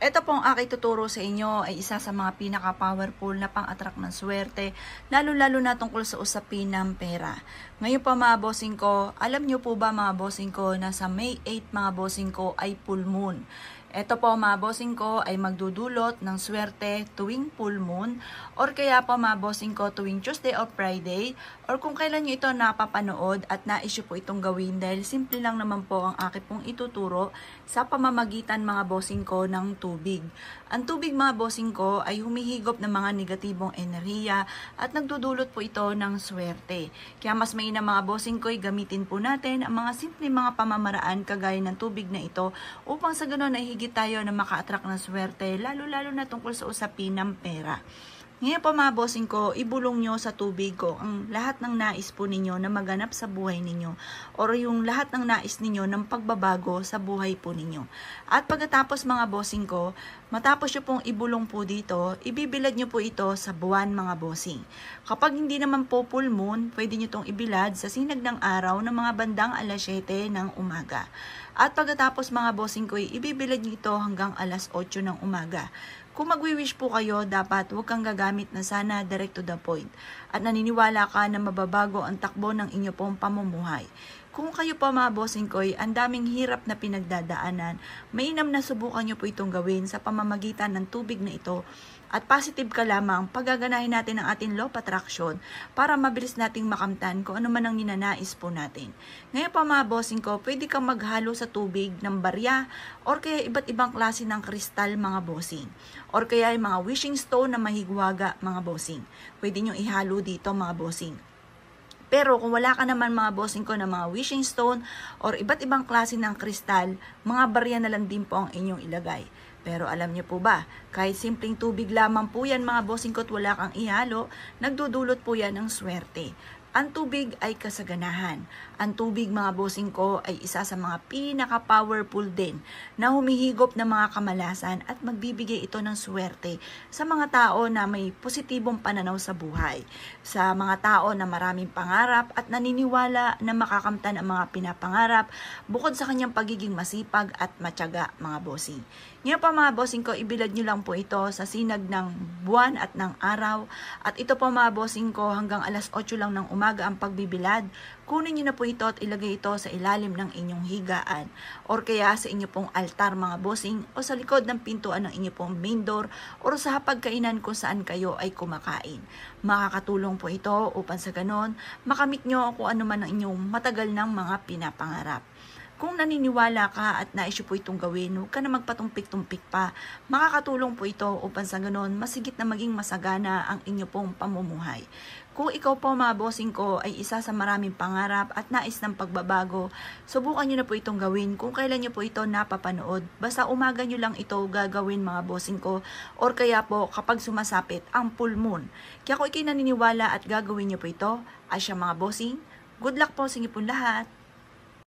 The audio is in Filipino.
Ito pong aking tuturo sa inyo ay isa sa mga pinaka-powerful na pang-attract ng swerte, lalo-lalo na tungkol sa usapin ng pera. Ngayon pa mga bossing ko, alam nyo po ba mga bossing ko na sa May 8 mga bossing ko ay full moon? Ito po mga bossing ko ay magdudulot ng swerte tuwing full moon or kaya po mga bossing ko tuwing Tuesday or Friday or kung kailan nyo ito napapanood at nais nyo po itong gawin dahil simple lang naman po ang aking pong ituturo sa pamamagitan mga bossing ko ng tubig. Ang tubig mga bossing ko ay humihigop ng mga negatibong enerhiya at nagdudulot po ito ng swerte. Kaya mas mainam mga bossing ko ay gamitin po natin ang mga simple mga pamamaraan kagaya ng tubig na ito upang sa ganoon ay higit tayo na maka-attract ng swerte lalo-lalo na tungkol sa usapin ng pera. Ngayon po mga bossing ko, ibulong nyo sa tubig ko ang lahat ng nais po ninyo na maganap sa buhay ninyo or yung lahat ng nais ninyo ng pagbabago sa buhay po ninyo. At pagkatapos mga bossing ko, matapos nyo pong ibulong po dito, ibibilad nyo po ito sa buwan mga bossing. Kapag hindi naman po full moon, pwede nyo itong ibilad sa sinag ng araw ng mga bandang alas 7 ng umaga. At pagkatapos mga bossing ko, ibibilad nyo ito hanggang alas 8 ng umaga. Kung magwi-wish po kayo, dapat huwag kang gagamit na sana direct to the point at naniniwala ka na mababago ang takbo ng inyo pong pamumuhay. Kung kayo po mga bossing ko ay ang daming hirap na pinagdadaanan, mainam na subukan nyo po itong gawin sa pamamagitan ng tubig na ito at positive ka lamang paggaganahin natin ang ating law of attraction para mabilis nating makamtan kung ano man ang ninanais po natin. Ngayon pa mga bossing ko, pwede kang maghalo sa tubig ng barya or kaya iba't ibang klase ng kristal mga bossing. Or kaya yung mga wishing stone na mahigwaga mga bossing. Pwede nyo ihalo dito mga bossing. Pero kung wala ka naman mga bossing ko na mga wishing stone or iba't ibang klase ng kristal, mga barya na lang din po ang inyong ilagay. Pero alam niyo po ba, kahit simpleng tubig lamang po yan mga bossing ko at wala kang ihalo, nagdudulot po yan ng swerte. Ang tubig ay kasaganahan. Ang tubig mga bossing ko ay isa sa mga pinaka-powerful din na humihigop ng mga kamalasan at magbibigay ito ng swerte sa mga tao na may positibong pananaw sa buhay. Sa mga tao na maraming pangarap at naniniwala na makakamtan ang mga pinapangarap bukod sa kanyang pagiging masipag at matyaga mga bossing. Ngayon pa mga bossing ko, ibilad nyo lang po ito sa sinag ng buwan at ng araw. At ito po mga bossing ko, hanggang alas 8 lang ng umaga ang pagbibilad. Kunin nyo na po ito at ilagay ito sa ilalim ng inyong higaan. Or kaya sa inyo pong altar mga bossing o sa likod ng pintuan ng inyo pong main door or sa hapagkainan kung saan kayo ay kumakain. Makakatulong po ito upang sa ganon, makamit nyo kung ano man ang inyong matagal ng mga pinapangarap. Kung naniniwala ka at nais po itong gawin, huwag ka na magpatumpik-tumpik pa. Makakatulong po ito upang sa ganon, masigit na maging masagana ang inyo pong pamumuhay. Kung ikaw po mga bossing ko ay isa sa maraming pangarap at nais ng pagbabago, subukan nyo na po itong gawin kung kailan nyo po ito napapanood. Basta umaga nyo lang ito gagawin mga bossing ko or kaya po kapag sumasapit ang full moon. Kaya kung ikay naniniwala at gagawin nyo po ito, ay siya mga bossing, good luck po sa inyo po lahat.